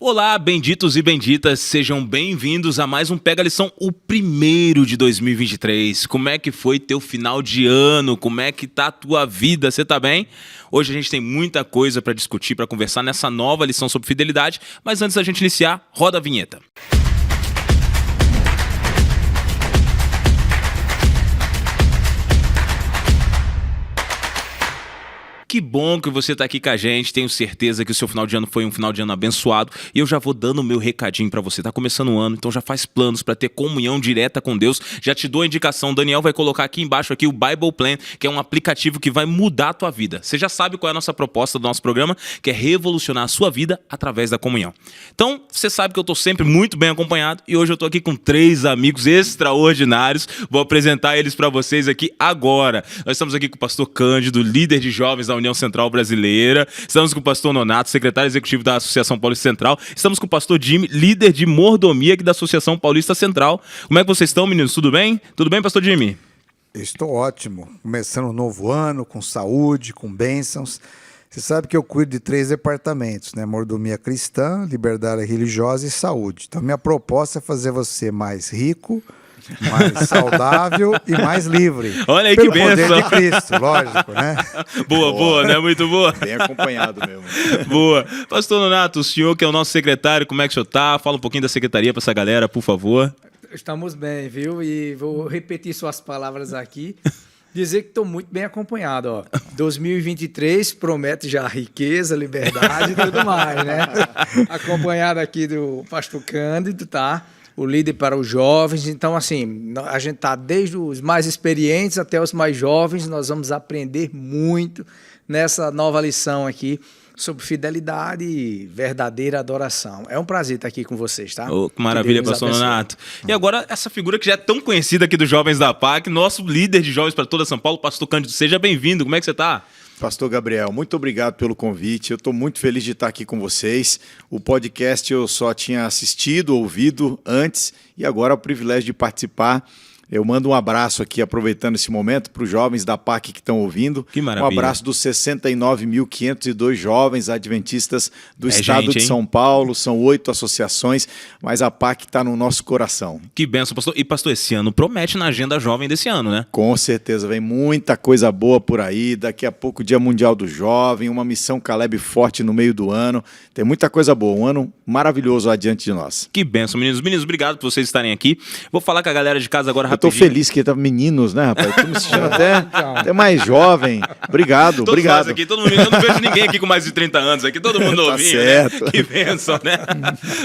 Olá, benditos e benditas, sejam bem-vindos a mais um Pega a Lição, o primeiro de 2023. Como é que foi teu final de ano? Como é que tá a tua vida? Você tá bem? Hoje a gente tem muita coisa para discutir, para conversar nessa nova lição sobre fidelidade, mas antes da gente iniciar, roda a vinheta. Que bom que você está aqui com a gente, tenho certeza que o seu final de ano foi um final de ano abençoado e eu já vou dando o meu recadinho para você. Tá começando o ano, então já faz planos para ter comunhão direta com Deus. Já te dou a indicação, o Daniel vai colocar aqui embaixo aqui o Bible Plan, que é um aplicativo que vai mudar a tua vida. Você já sabe qual é a nossa proposta do nosso programa, que é revolucionar a sua vida através da comunhão. Então, você sabe que eu estou sempre muito bem acompanhado e hoje eu estou aqui com 3 amigos extraordinários. Vou apresentar eles para vocês aqui agora. Nós estamos aqui com o pastor Cândido, líder de jovens da União Central Brasileira. Estamos com o pastor Nonato, secretário executivo da Associação Paulista Central. Estamos com o pastor Jimmy, líder de mordomia aqui da Associação Paulista Central. Como é que vocês estão, meninos? Tudo bem? Tudo bem, pastor Jimmy? Estou ótimo. Começando um novo ano, com saúde, com bênçãos. Você sabe que eu cuido de 3 departamentos, né? Mordomia cristã, liberdade religiosa e saúde. Então, minha proposta é fazer você mais rico, mais saudável e mais livre. Olha aí, pelo que poder bênção. de Cristo, lógico, né? Boa, né? Muito boa. Bem acompanhado mesmo. Boa. Pastor Nonato, o senhor que é o nosso secretário, como é que o senhor tá? Fala um pouquinho da secretaria para essa galera, por favor. Estamos bem, viu? E vou repetir suas palavras aqui. Dizer que estou muito bem acompanhado. Ó. 2023 promete já riqueza, liberdade e tudo mais, né? Acompanhado aqui do pastor Cândido, tá? O líder para os jovens. Então, assim, a gente está desde os mais experientes até os mais jovens. Nós vamos aprender muito nessa nova lição aqui sobre fidelidade e verdadeira adoração. É um prazer estar aqui com vocês, tá? Oh, que maravilha, pastor Nonato. E agora, essa figura que já é tão conhecida aqui dos jovens da PAC, nosso líder de jovens para toda São Paulo, pastor Cândido, seja bem-vindo. Como é que você está? Pastor Gabriel, muito obrigado pelo convite. Eu estou muito feliz de estar aqui com vocês. O podcast eu só tinha assistido, ouvido antes e agora é o privilégio de participar. Eu mando um abraço aqui, aproveitando esse momento, para os jovens da PAC que estão ouvindo. Que maravilha. Um abraço dos 69.502 jovens adventistas do estado de São Paulo. São 8 associações, mas a PAC está no nosso coração. Que benção, pastor. E, pastor, esse ano promete na agenda jovem desse ano, né? Com certeza, vem muita coisa boa por aí. Daqui a pouco, Dia Mundial do Jovem, uma missão Caleb forte no meio do ano. Tem muita coisa boa, um ano maravilhoso adiante de nós. Que benção, meninos. Meninos, obrigado por vocês estarem aqui. Vou falar com a galera de casa agora rapidinho. Eu tô feliz que tá meninos, né, rapaz? Tô me sentindo até mais jovem. Obrigado, Todos obrigado. nós aqui, todo mundo, eu não vejo ninguém aqui com mais de 30 anos aqui, todo mundo Tá novinho, certo. né? Que bênção, né?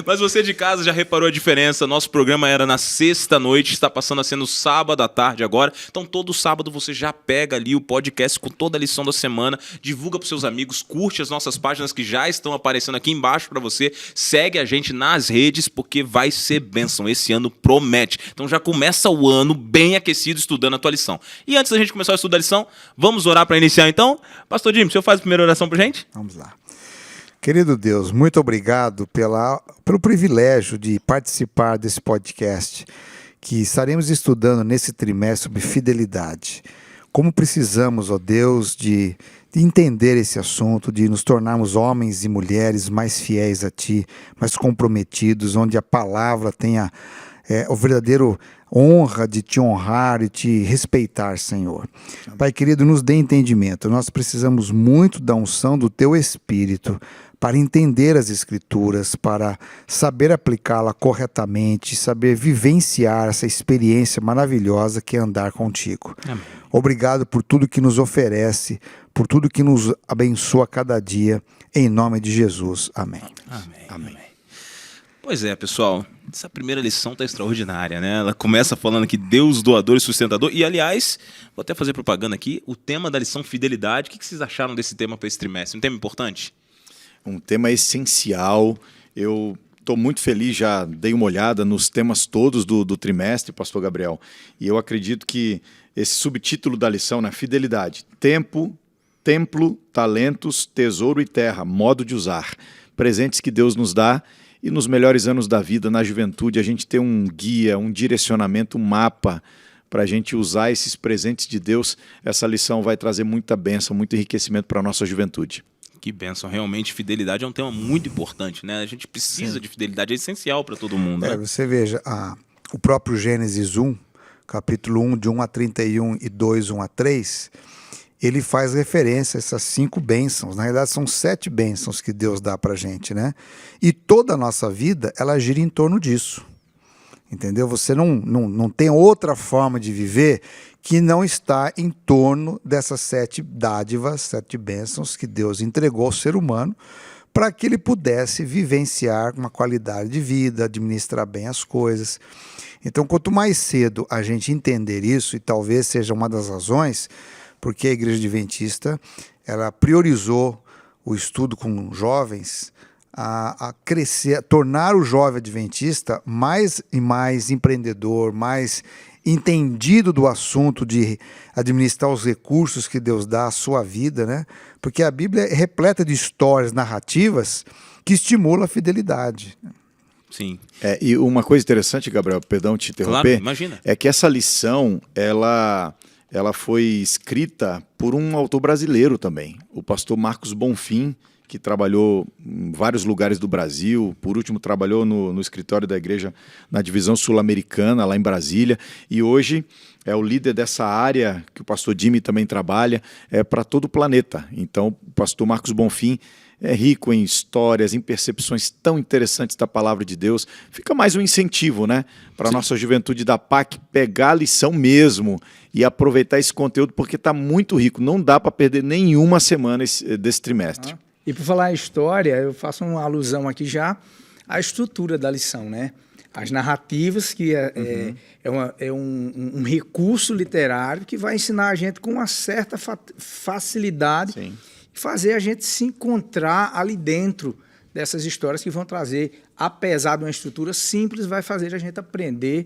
Mas você de casa já reparou a diferença, nosso programa era na sexta-noite, está passando a ser no sábado à tarde agora, então todo sábado você já pega ali o podcast com toda a lição da semana, divulga para seus amigos, curte as nossas páginas que já estão aparecendo aqui embaixo para você, segue a gente nas redes, porque vai ser bênção, esse ano promete. Então já começa o ano bem aquecido estudando a tua lição. E antes da gente começar a estudar a lição, vamos orar para iniciar então? Pastor Jimmy, o senhor faz a primeira oração pra gente? Vamos lá. Querido Deus, muito obrigado pelo privilégio de participar desse podcast, que estaremos estudando nesse trimestre sobre fidelidade. Como precisamos, ó Deus, de entender esse assunto, de nos tornarmos homens e mulheres mais fiéis a Ti, mais comprometidos, onde a palavra tenha o verdadeiro honra de Te honrar e Te respeitar, Senhor. Pai querido, nos dê entendimento. Nós precisamos muito da unção do Teu Espírito para entender as Escrituras, para saber aplicá-la corretamente, saber vivenciar essa experiência maravilhosa que é andar contigo. Amém. Obrigado por tudo que nos oferece, por tudo que nos abençoa cada dia, em nome de Jesus. Amém. Amém. Amém. Pois é, pessoal, essa primeira lição está extraordinária, né? Ela começa falando que Deus doador e sustentador. E, aliás, vou até fazer propaganda aqui, o tema da lição fidelidade. O que vocês acharam desse tema para esse trimestre? Um tema importante? Um tema essencial. Eu estou muito feliz, já dei uma olhada nos temas todos do trimestre, pastor Gabriel. E eu acredito que esse subtítulo da lição, né, fidelidade, tempo, templo, talentos, tesouro e terra, modo de usar. Presentes que Deus nos dá. E nos melhores anos da vida, na juventude, a gente ter um guia, um direcionamento, um mapa para a gente usar esses presentes de Deus. Essa lição vai trazer muita bênção, muito enriquecimento para a nossa juventude. Que bênção. Realmente, fidelidade é um tema muito importante, né? A gente precisa de fidelidade, é essencial para todo mundo. Né? Você veja, o próprio Gênesis 1, capítulo 1, de 1 a 31 e 2, 1 a 3, ele faz referência a essas 5 bênçãos. Na realidade, são 7 bênçãos que Deus dá para a gente, né? E toda a nossa vida, ela gira em torno disso. Entendeu? Você não tem outra forma de viver que não está em torno dessas 7 dádivas, 7 bênçãos que Deus entregou ao ser humano para que ele pudesse vivenciar uma qualidade de vida, administrar bem as coisas. Então, quanto mais cedo a gente entender isso, e talvez seja uma das razões porque a Igreja Adventista ela priorizou o estudo com jovens, a crescer, a tornar o jovem adventista mais e mais empreendedor, mais entendido do assunto de administrar os recursos que Deus dá à sua vida, né? Porque a Bíblia é repleta de histórias narrativas que estimulam a fidelidade. Sim. E uma coisa interessante, Gabriel, perdão te interromper, claro, imagina. É que essa lição, ela foi escrita por um autor brasileiro também, o pastor Marcos Bonfim, que trabalhou em vários lugares do Brasil, por último trabalhou no escritório da igreja na divisão sul-americana, lá em Brasília, e hoje é o líder dessa área que o pastor Jimmy também trabalha, para todo o planeta. Então, o pastor Marcos Bonfim é rico em histórias, em percepções tão interessantes da palavra de Deus. Fica mais um incentivo, né, para a nossa juventude da PAC pegar a lição mesmo e aproveitar esse conteúdo, porque está muito rico. Não dá para perder nenhuma semana desse trimestre. E por falar em história, eu faço uma alusão aqui já à estrutura da lição, né? As narrativas, que é um recurso literário que vai ensinar a gente com uma certa facilidade, Sim. fazer a gente se encontrar ali dentro dessas histórias que vão trazer, apesar de uma estrutura simples, vai fazer a gente aprender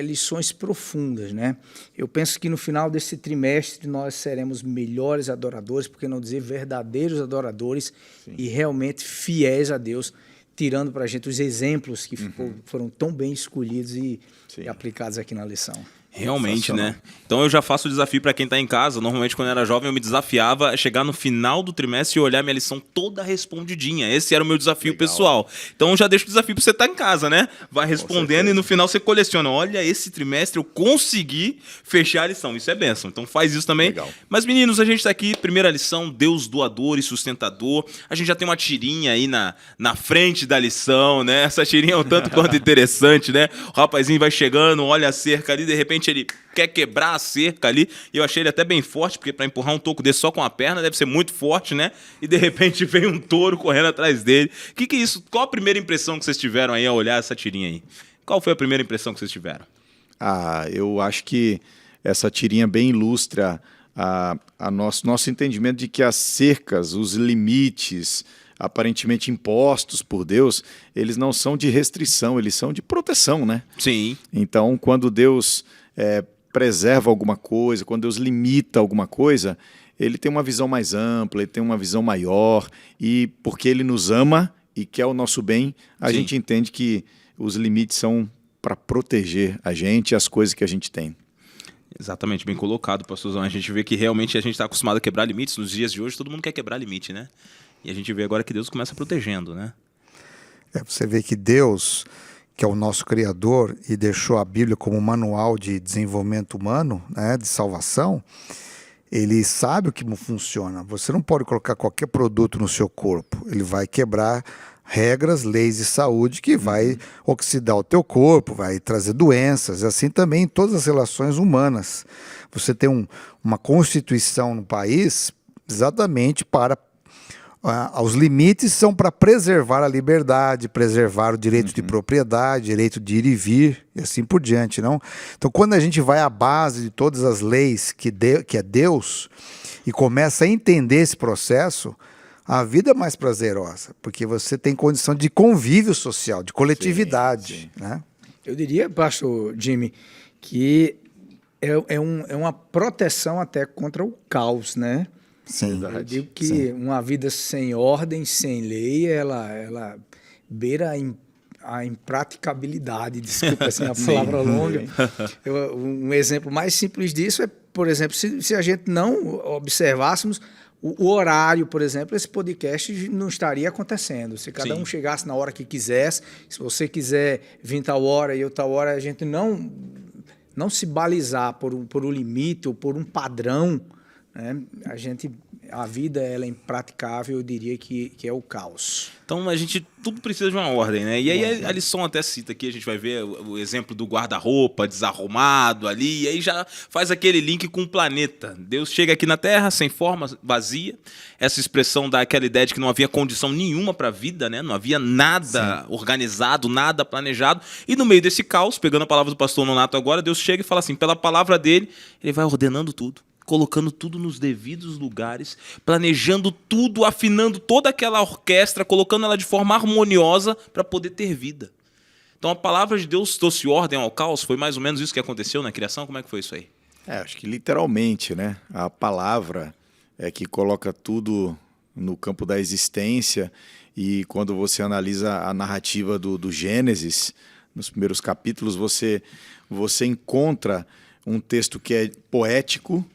lições profundas, né? Eu penso que no final desse trimestre nós seremos melhores adoradores, por que não dizer verdadeiros adoradores. Sim. E realmente fiéis a Deus, tirando para a gente os exemplos que foram tão bem escolhidos e aplicados aqui na lição. Realmente, né? Então eu já faço o desafio para quem está em casa. Normalmente, quando eu era jovem, eu me desafiava a chegar no final do trimestre e olhar minha lição toda respondidinha. Esse era o meu desafio pessoal. Então eu já deixo o desafio para você estar em casa, né? Vai respondendo e no final você coleciona. Olha, esse trimestre eu consegui fechar a lição. Isso é bênção. Então faz isso também. Legal. Mas meninos, a gente está aqui, primeira lição, Deus doador e sustentador. A gente já tem uma tirinha aí na frente da lição, né? Essa tirinha é um tanto quanto interessante, né? O rapazinho vai chegando, olha a cerca ali, de repente ele quer quebrar a cerca ali, e eu achei ele até bem forte, porque para empurrar um toco desse só com a perna deve ser muito forte, né? E de repente vem um touro correndo atrás dele. Que é isso? Qual a primeira impressão que vocês tiveram aí ao olhar essa tirinha aí? Qual foi a primeira impressão que vocês tiveram? Eu acho que essa tirinha bem ilustra a nosso entendimento de que as cercas, os limites aparentemente impostos por Deus, eles não são de restrição, eles são de proteção, né? Sim. Então, quando Deus preserva alguma coisa, quando Deus limita alguma coisa, ele tem uma visão mais ampla, ele tem uma visão maior, e porque ele nos ama e quer o nosso bem, a gente entende que os limites são para proteger a gente e as coisas que a gente tem. Exatamente, bem colocado, pastorzão. A gente vê que realmente a gente está acostumado a quebrar limites. Nos dias de hoje, todo mundo quer quebrar limite, né? E a gente vê agora que Deus começa protegendo, né? Você vê que Deus, que é o nosso Criador e deixou a Bíblia como um manual de desenvolvimento humano, né, de salvação, ele sabe o que funciona. Você não pode colocar qualquer produto no seu corpo. Ele vai quebrar regras, leis de saúde que vai oxidar o teu corpo, vai trazer doenças, assim também em todas as relações humanas. Você tem uma constituição no país exatamente para... Os limites são para preservar a liberdade, preservar o direito de propriedade, direito de ir e vir, e assim por diante, não? Então, quando a gente vai à base de todas as leis que é Deus e começa a entender esse processo, a vida é mais prazerosa, porque você tem condição de convívio social, de coletividade. Sim. Né? Eu diria, pastor Jimmy, que é uma proteção até contra o caos, né? Sim. Eu digo que uma vida sem ordem, sem lei, ela beira a impraticabilidade, desculpa assim, a palavra longa. Um exemplo mais simples disso é, por exemplo, se a gente não observássemos o horário, por exemplo, esse podcast não estaria acontecendo. Se cada um chegasse na hora que quisesse, se você quiser vir tal hora e eu tal hora, a gente não se balizar por um limite ou por um padrão, né? A vida ela é impraticável, eu diria que é o caos. Então tudo precisa de uma ordem, né? E aí a lição até cita aqui, a gente vai ver o exemplo do guarda-roupa desarrumado ali, e aí já faz aquele link com o planeta. Deus chega aqui na Terra sem forma, vazia. Essa expressão dá aquela ideia de que não havia condição nenhuma para a vida, né? Não havia nada organizado, nada planejado. E no meio desse caos, pegando a palavra do pastor Nonato agora, Deus chega e fala assim, pela palavra dele, ele vai ordenando tudo, colocando tudo nos devidos lugares, planejando tudo, afinando toda aquela orquestra, colocando ela de forma harmoniosa para poder ter vida. Então a palavra de Deus trouxe ordem ao caos, foi mais ou menos isso que aconteceu na criação? Como é que foi isso aí? Acho que literalmente, né? A palavra é que coloca tudo no campo da existência, e quando você analisa a narrativa do Gênesis, nos primeiros capítulos, você encontra um texto que é poético,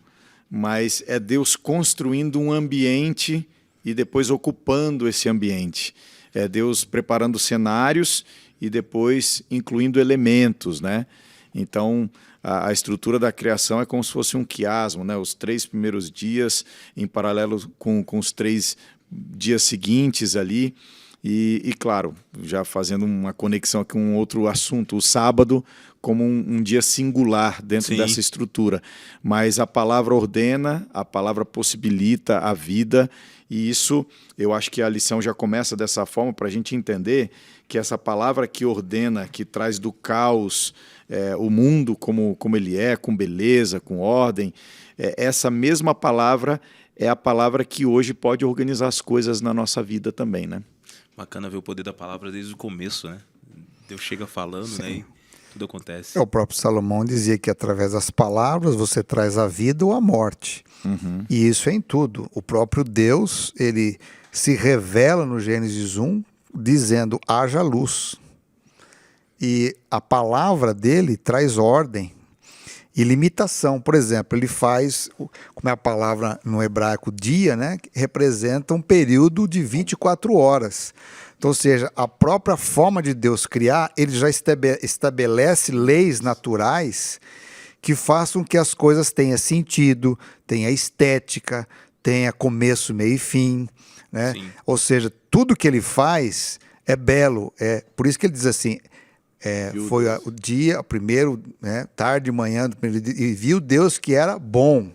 mas é Deus construindo um ambiente e depois ocupando esse ambiente. É Deus preparando cenários e depois incluindo elementos, né? Então, a estrutura da criação é como se fosse um quiasmo, né? Os 3 primeiros dias em paralelo com os 3 dias seguintes ali. E claro, já fazendo uma conexão aqui com um outro assunto, o sábado como um dia singular dentro dessa estrutura. Mas a palavra ordena, a palavra possibilita a vida, e isso, eu acho que a lição já começa dessa forma para a gente entender que essa palavra que ordena, que traz do caos o mundo como ele é, com beleza, com ordem, essa mesma palavra é a palavra que hoje pode organizar as coisas na nossa vida também, né? Bacana ver o poder da palavra desde o começo, né? Deus chega falando, né? E tudo acontece. O próprio Salomão dizia que através das palavras você traz a vida ou a morte. Uhum. E isso é em tudo. O próprio Deus, ele se revela no Gênesis 1 dizendo, haja luz. E a palavra dele traz ordem e limitação. Por exemplo, ele faz, como é a palavra no hebraico, dia, né? Que representa um período de 24 horas. Então, ou seja, a própria forma de Deus criar, ele já estabelece leis naturais que façam que as coisas tenham sentido, tenha estética, tenha começo, meio e fim, né? Ou seja, tudo que ele faz é belo. Por isso que ele diz assim, foi o dia, o primeiro, né, tarde, manhã, do primeiro dia, e viu Deus que era bom.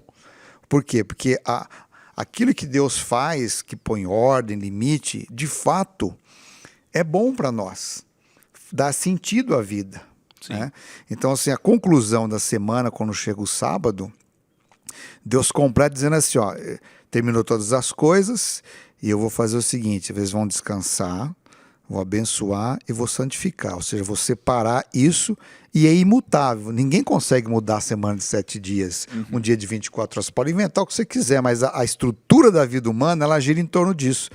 Por quê? Porque aquilo que Deus faz, que põe ordem, limite, de fato, é bom para nós, dá sentido à vida. Né? Então, assim, a conclusão da semana, quando chega o sábado, Deus completa dizendo assim, ó, terminou todas as coisas e eu vou fazer o seguinte, eles vão descansar, vou abençoar e vou santificar, ou seja, vou separar isso e é imutável. Ninguém consegue mudar a semana de 7 dias, um dia de 24 horas. Você pode inventar o que você quiser, mas a estrutura da vida humana, ela gira em torno disso.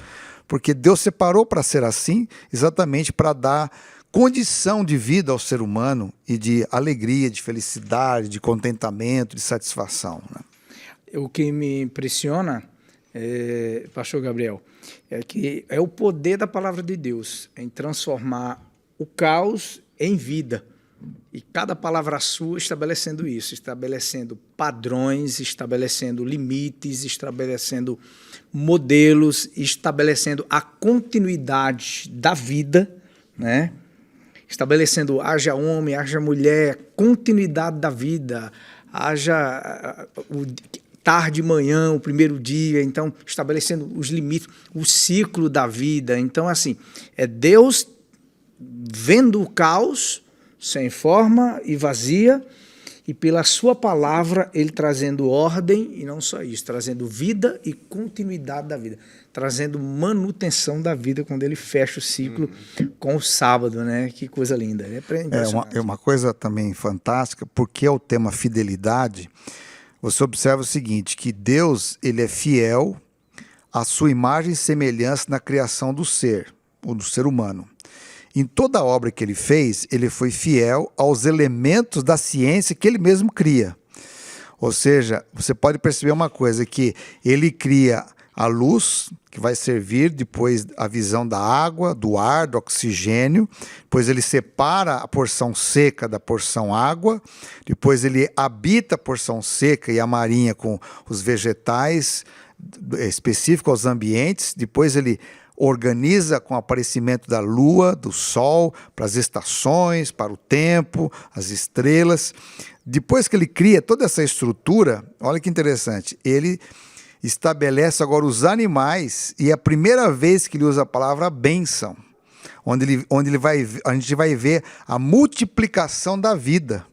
Porque Deus separou para ser assim, exatamente para dar condição de vida ao ser humano e de alegria, de felicidade, de contentamento, de satisfação. Né? O que me impressiona, pastor Gabriel, é que é o poder da palavra de Deus em transformar o caos em vida. E cada palavra sua estabelecendo isso, estabelecendo padrões, estabelecendo limites, estabelecendo modelos, estabelecendo a continuidade da vida, né? Estabelecendo haja homem, haja mulher, continuidade da vida, haja tarde, manhã, o primeiro dia, então estabelecendo os limites, o ciclo da vida. Então, assim, é Deus vendo o caos sem forma e vazia, e pela sua palavra ele trazendo ordem, e não só isso, trazendo vida e continuidade da vida, trazendo manutenção da vida quando ele fecha o ciclo com o sábado, né? Que coisa linda. É uma coisa também fantástica, porque é o tema fidelidade. Você observa o seguinte, que Deus ele é fiel à sua imagem e semelhança na criação do ser, ou do ser humano. Em toda a obra que ele fez, ele foi fiel aos elementos da ciência que ele mesmo cria. Ou seja, você pode perceber uma coisa, que ele cria a luz, que vai servir depois a visão da água, do ar, do oxigênio. Depois ele separa a porção seca da porção água. Depois ele habita a porção seca e a marinha com os vegetais específicos aos ambientes. Depois ele organiza com o aparecimento da lua, do sol, para as estações, para o tempo, as estrelas. Depois que ele cria toda essa estrutura, olha que interessante, ele estabelece agora os animais, e é a primeira vez que ele usa a palavra bênção, onde a gente vai ver a multiplicação da vida.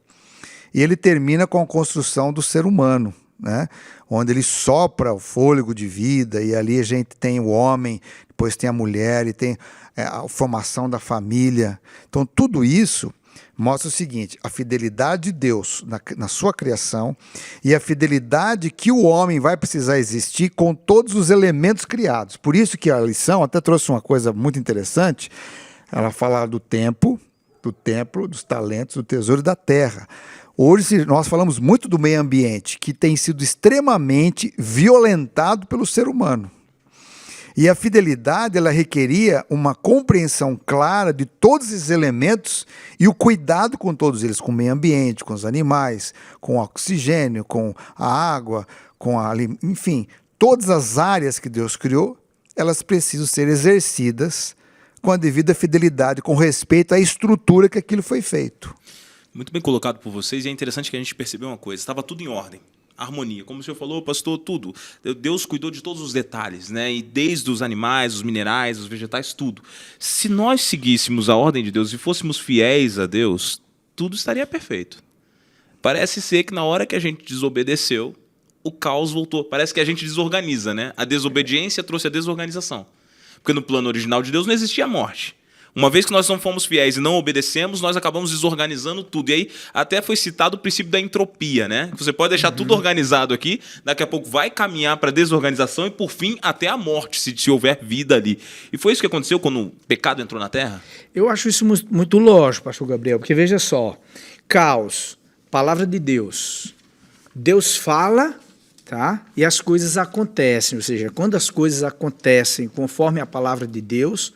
E ele termina com a construção do ser humano, né? Onde ele sopra o fôlego de vida, e ali a gente tem o homem, depois tem a mulher, e tem a formação da família. Então tudo isso mostra o seguinte: a fidelidade de Deus na sua criação e a fidelidade que o homem vai precisar existir com todos os elementos criados. Por isso que a lição até trouxe uma coisa muito interessante. Ela fala do tempo, do templo, dos talentos, do tesouro e da terra. Hoje nós falamos muito do meio ambiente, que tem sido extremamente violentado pelo ser humano. E a fidelidade, ela requeria uma compreensão clara de todos esses elementos e o cuidado com todos eles, com o meio ambiente, com os animais, com o oxigênio, com a água, enfim, todas as áreas que Deus criou, elas precisam ser exercidas com a devida fidelidade, com respeito à estrutura que aquilo foi feito. Muito bem colocado por vocês, e é interessante que a gente percebeu uma coisa: estava tudo em ordem. Harmonia, como o senhor falou, pastor, tudo. Deus cuidou de todos os detalhes, né? E desde os animais, os minerais, os vegetais, tudo. Se nós seguíssemos a ordem de Deus e fôssemos fiéis a Deus, tudo estaria perfeito. Parece ser que na hora que a gente desobedeceu, o caos voltou. Parece que a gente desorganiza, né? A desobediência trouxe a desorganização. Porque no plano original de Deus não existia a morte. Uma vez que nós não fomos fiéis e não obedecemos, nós acabamos desorganizando tudo. E aí até foi citado o princípio da entropia, né? Você pode deixar tudo organizado aqui, daqui a pouco vai caminhar para a desorganização e, por fim, até a morte, se houver vida ali. E foi isso que aconteceu quando o pecado entrou na Terra? Eu acho isso muito lógico, pastor Gabriel, porque veja só, caos, palavra de Deus. Deus fala, tá? E as coisas acontecem, ou seja, quando as coisas acontecem conforme a palavra de Deus,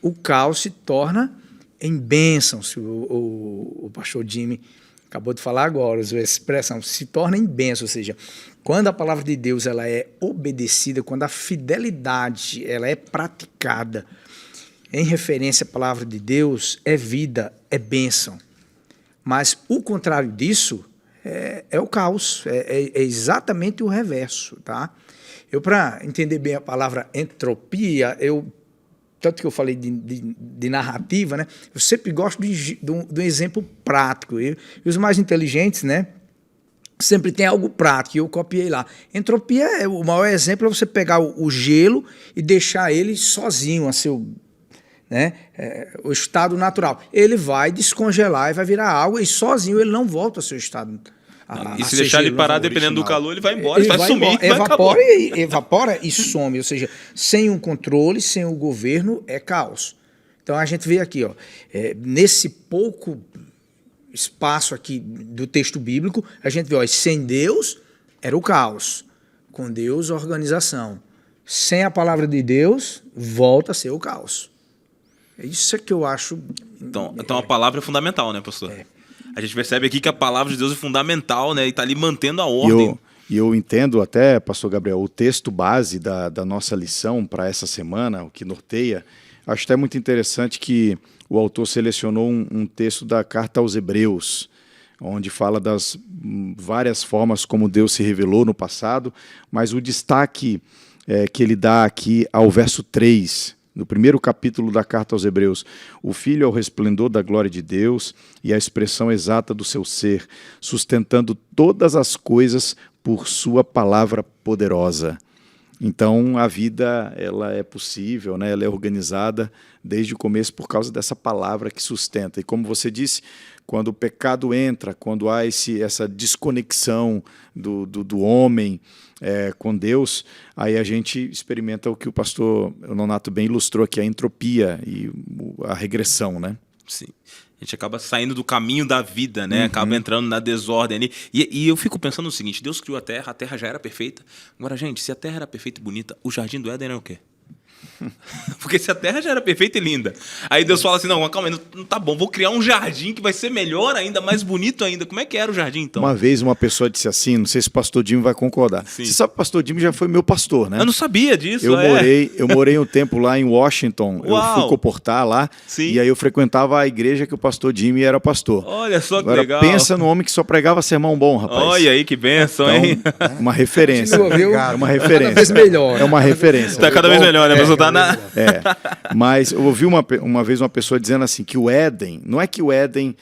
o caos se torna em bênção. O pastor Jimmy acabou de falar agora, usou essa expressão, se torna em bênção, ou seja, quando a palavra de Deus ela é obedecida, quando a fidelidade ela é praticada em referência à palavra de Deus, é vida, é bênção. Mas o contrário disso é o caos, é exatamente o reverso, tá? Para entender bem a palavra entropia, tanto que eu falei de narrativa, né? Eu sempre gosto de um exemplo prático. E os mais inteligentes, né? Sempre tem algo prático, e eu copiei lá. Entropia, o maior exemplo é você pegar o gelo e deixar ele sozinho, a seu, né? O estado natural. Ele vai descongelar e vai virar água, e sozinho ele não volta ao seu estado. E se deixar ele parar, dependendo do calor, ele vai embora, ele vai sumir. Evapora e some, ou seja, sem um controle, sem o governo, é caos. Então a gente vê aqui, ó, nesse pouco espaço aqui do texto bíblico, a gente vê, ó, sem Deus era o caos, com Deus organização. Sem a palavra de Deus, volta a ser o caos. Isso é que eu acho... Então a palavra é fundamental, né, pastor? A gente percebe aqui que a palavra de Deus é fundamental, né? E está ali mantendo a ordem. E eu entendo até, pastor Gabriel, o texto base da nossa lição para essa semana, o que norteia. Acho até muito interessante que o autor selecionou um texto da carta aos Hebreus, onde fala das várias formas como Deus se revelou no passado, mas o destaque que ele dá aqui ao verso 3, no primeiro capítulo da carta aos Hebreus: o Filho é o resplendor da glória de Deus e a expressão exata do seu ser, sustentando todas as coisas por sua palavra poderosa. Então a vida ela é possível, né? Ela é organizada desde o começo por causa dessa palavra que sustenta. E como você disse, quando o pecado entra, quando há essa desconexão do homem com Deus, aí a gente experimenta o que o pastor Nonato bem ilustrou aqui, a entropia e a regressão, né? Sim. A gente acaba saindo do caminho da vida, né? Acaba entrando na desordem ali. E eu fico pensando no seguinte, Deus criou a Terra já era perfeita. Agora, gente, se a Terra era perfeita e bonita, o Jardim do Éden era o quê? Porque se a Terra já era perfeita e linda, aí Deus fala assim, não, calma aí, não tá bom, vou criar um jardim que vai ser melhor ainda, mais bonito ainda. Como é que era o jardim, então? Uma vez uma pessoa disse assim, não sei se o pastor Dimo vai concordar. Sim. Você sabe que o pastor Dimo já foi meu pastor, né? Eu não sabia disso. Eu morei um tempo lá em Washington. Uau. Eu fui comportar lá. Sim. E aí eu frequentava a igreja que o pastor Jimmy era pastor. Olha só que Agora, legal. pensa no homem que só pregava sermão bom, rapaz. Olha aí que bênção, hein? Então, uma referência. Continua, viu? É uma Cada referência. vez melhor. É uma referência. Tá cada vez melhor, né? A pessoa tá na... Mas eu ouvi uma vez uma pessoa dizendo assim, que o Éden, não é que o Éden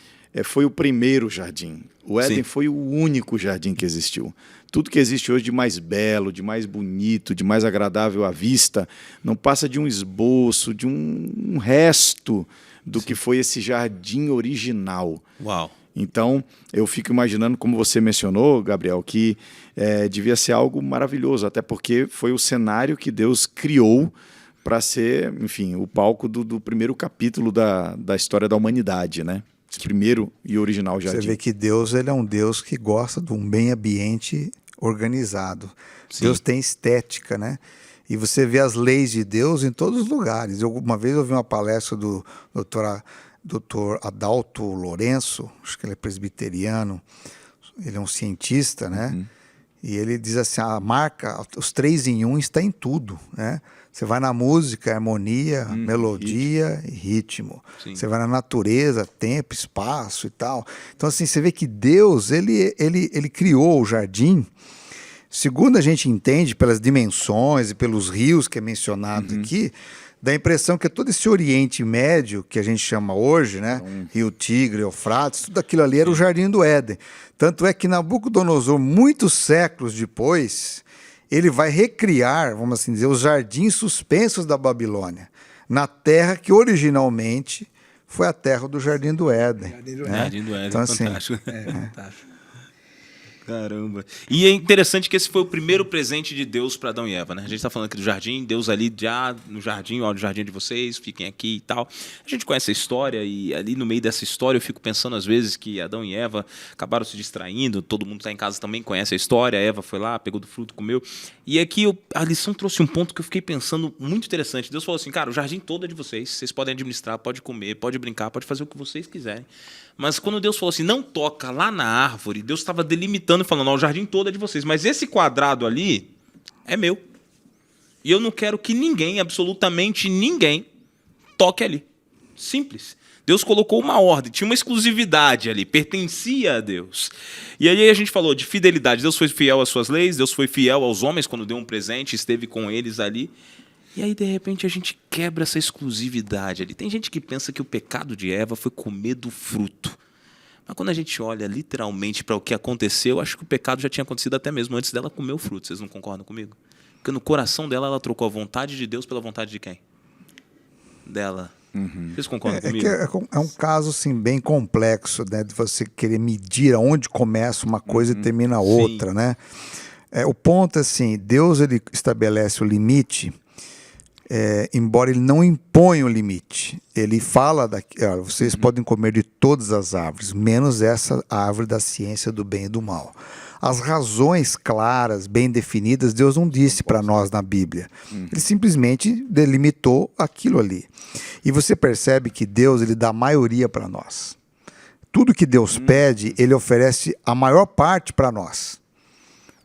foi o primeiro jardim. O Éden Sim. foi o único jardim que existiu. Tudo que existe hoje de mais belo, de mais bonito, de mais agradável à vista, não passa de um esboço, de um resto do que foi esse jardim original. Uau. Então, eu fico imaginando, como você mencionou, Gabriel, que devia ser algo maravilhoso, até porque foi o cenário que Deus criou para ser, enfim, o palco do primeiro capítulo da história da humanidade, né? Esse primeiro e original jardim. Você vê que Deus, ele é um Deus que gosta de um meio ambiente organizado. Sim. Deus tem estética, né? E você vê as leis de Deus em todos os lugares. Uma vez eu ouvi uma palestra do Dr. Adalto Lourenço, acho que ele é presbiteriano, ele é um cientista, né? E ele diz assim, a marca, os 3 em 1 está em tudo, né? Você vai na música, harmonia, melodia e ritmo. Sim. Você vai na natureza, tempo, espaço e tal. Então, assim, você vê que Deus, ele criou o jardim, segundo a gente entende, pelas dimensões e pelos rios que é mencionado aqui, dá a impressão que todo esse Oriente Médio, que a gente chama hoje, né? Rio Tigre, Eufrates, tudo aquilo ali era o Jardim do Éden. Tanto é que Nabucodonosor, muitos séculos depois, ele vai recriar, vamos assim dizer, os jardins suspensos da Babilônia, na terra que originalmente foi a terra do Jardim do Éden. Jardim do Éden, Então, assim, fantástico. Fantástico. Caramba. E é interessante que esse foi o primeiro presente de Deus para Adão e Eva, né? A gente está falando aqui do jardim, Deus ali já no jardim, olha o jardim de vocês, fiquem aqui e tal. A gente conhece a história e ali no meio dessa história eu fico pensando às vezes que Adão e Eva acabaram se distraindo, todo mundo que está em casa também conhece a história, a Eva foi lá, pegou do fruto, comeu. E aqui a lição trouxe um ponto que eu fiquei pensando muito interessante. Deus falou assim, cara, o jardim todo é de vocês podem administrar, pode comer, pode brincar, pode fazer o que vocês quiserem. Mas quando Deus falou assim, não toca lá na árvore, Deus estava delimitando e falando, ó, o jardim todo é de vocês, mas esse quadrado ali é meu. E eu não quero que ninguém, absolutamente ninguém, toque ali. Simples. Deus colocou uma ordem, tinha uma exclusividade ali, pertencia a Deus. E aí a gente falou de fidelidade. Deus foi fiel às suas leis, Deus foi fiel aos homens quando deu um presente, esteve com eles ali. E aí, de repente, a gente quebra essa exclusividade ali. Tem gente que pensa que o pecado de Eva foi comer do fruto. Mas quando a gente olha literalmente para o que aconteceu, acho que o pecado já tinha acontecido até mesmo antes dela comer o fruto. Vocês não concordam comigo? Porque no coração dela, ela trocou a vontade de Deus pela vontade de quem? Dela. Vocês concordam comigo? É um caso assim, bem complexo, né, de você querer medir aonde começa uma coisa e termina a outra, né? O ponto é assim, Deus ele estabelece o limite, embora ele não imponha o limite. Ele fala, vocês podem comer de todas as árvores, menos essa árvore da ciência do bem e do mal. As razões claras, bem definidas, Deus não disse para nós na Bíblia. Ele simplesmente delimitou aquilo ali. E você percebe que Deus ele dá a maioria para nós. Tudo que Deus pede, ele oferece a maior parte para nós.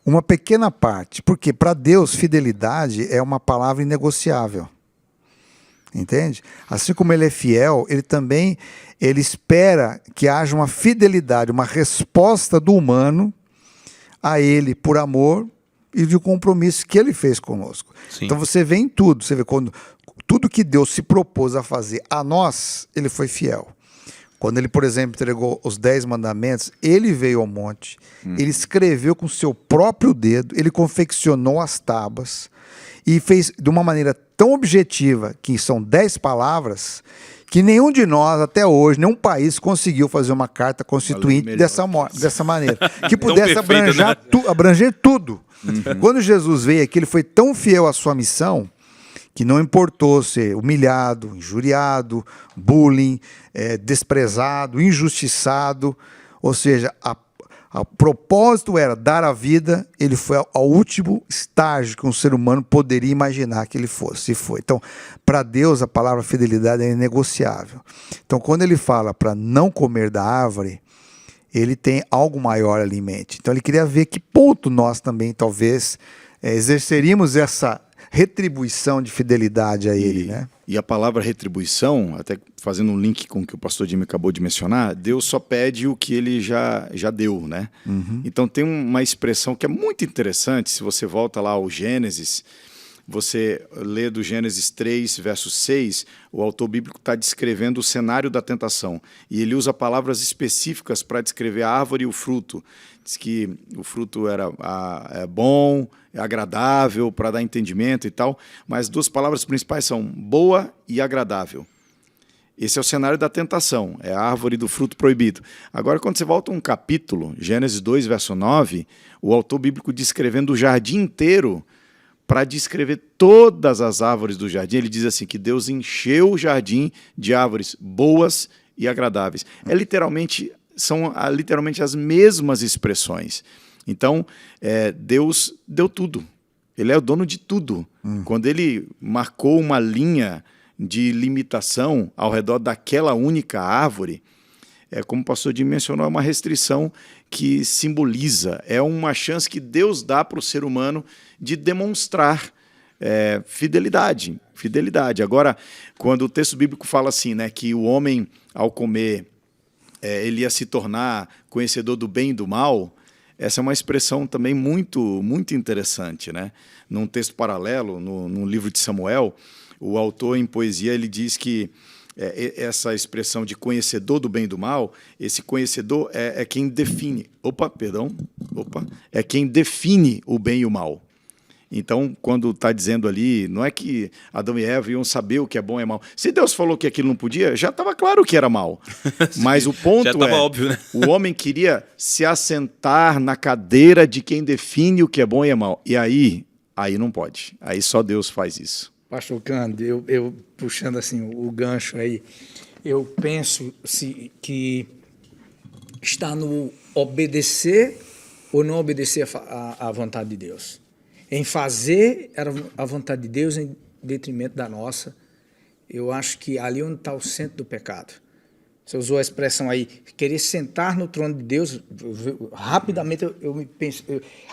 Uma pequena parte, porque para Deus fidelidade é uma palavra inegociável. Entende? Assim como ele é fiel, ele espera que haja uma fidelidade, uma resposta do humano a ele por amor e de compromisso que ele fez conosco. Sim. Então você vê em tudo, você vê quando tudo que Deus se propôs a fazer a nós, ele foi fiel. Quando ele, por exemplo, entregou os 10 mandamentos, ele veio ao monte, ele escreveu com seu próprio dedo, ele confeccionou as tábuas e fez de uma maneira tão objetiva, que são 10 palavras, que nenhum de nós, até hoje, nenhum país conseguiu fazer uma carta constituinte dessa maneira, que pudesse abranger tudo. Quando Jesus veio aqui, ele foi tão fiel à sua missão, que não importou ser humilhado, injuriado, bullying, desprezado, injustiçado, ou seja, o propósito era dar a vida, ele foi ao último estágio que um ser humano poderia imaginar que ele fosse, e foi. Então, para Deus, a palavra fidelidade é inegociável. Então, quando ele fala para não comer da árvore, ele tem algo maior ali em mente. Então, ele queria ver que ponto nós também, talvez, exerceríamos essa retribuição de fidelidade a ele, né? E a palavra retribuição, até fazendo um link com o que o pastor Jimmy acabou de mencionar, Deus só pede o que ele já deu, né? Então tem uma expressão que é muito interessante, se você volta lá ao Gênesis, você lê do Gênesis 3, verso 6, o autor bíblico está descrevendo o cenário da tentação. E ele usa palavras específicas para descrever a árvore e o fruto. Diz que o fruto era bom, agradável, para dar entendimento e tal. Mas duas palavras principais são boa e agradável. Esse é o cenário da tentação, é a árvore do fruto proibido. Agora, quando você volta a um capítulo, Gênesis 2, verso 9, o autor bíblico descrevendo o jardim inteiro, para descrever todas as árvores do jardim, ele diz assim, que Deus encheu o jardim de árvores boas e agradáveis. São literalmente as mesmas expressões. Então, Deus deu tudo. Ele é o dono de tudo. Quando ele marcou uma linha de limitação ao redor daquela única árvore, como o pastor Jim mencionou, é uma restrição que simboliza, é uma chance que Deus dá para o ser humano de demonstrar fidelidade. Agora, quando o texto bíblico fala assim, né, que o homem, ao comer, ele ia se tornar conhecedor do bem e do mal, essa é uma expressão também muito, muito interessante, né? Num texto paralelo, no livro de Samuel, o autor, em poesia, ele diz que essa expressão de conhecedor do bem e do mal, esse conhecedor é quem define... é quem define o bem e o mal. Então, quando está dizendo ali, não é que Adão e Eva iam saber o que é bom e mal. Se Deus falou que aquilo não podia, já estava claro que era mal. Mas o ponto já estava óbvio, né? O homem queria se assentar na cadeira de quem define o que é bom e é mal. E aí não pode. Aí só Deus faz isso. Pastor Cândido, eu puxando assim o gancho aí, eu penso que está no obedecer ou não obedecer à vontade de Deus. Em fazer a vontade de Deus em detrimento da nossa, eu acho que ali onde está o centro do pecado. Você usou a expressão aí, querer sentar no trono de Deus, rapidamente eu me penso,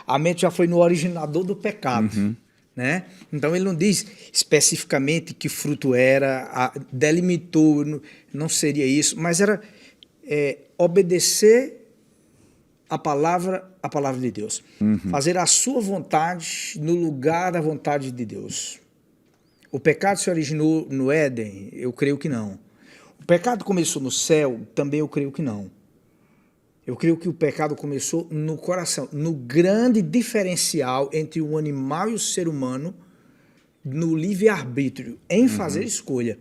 a mente já foi no originador do pecado. Né? Então ele não diz especificamente que fruto era, delimitou, não seria isso, mas era obedecer a palavra de Deus. Fazer a sua vontade no lugar da vontade de Deus. O pecado se originou no Éden? Eu creio que não. O pecado começou no céu? Também eu creio que não. Eu creio que o pecado começou no coração, no grande diferencial entre o animal e o ser humano, no livre-arbítrio, em fazer escolha.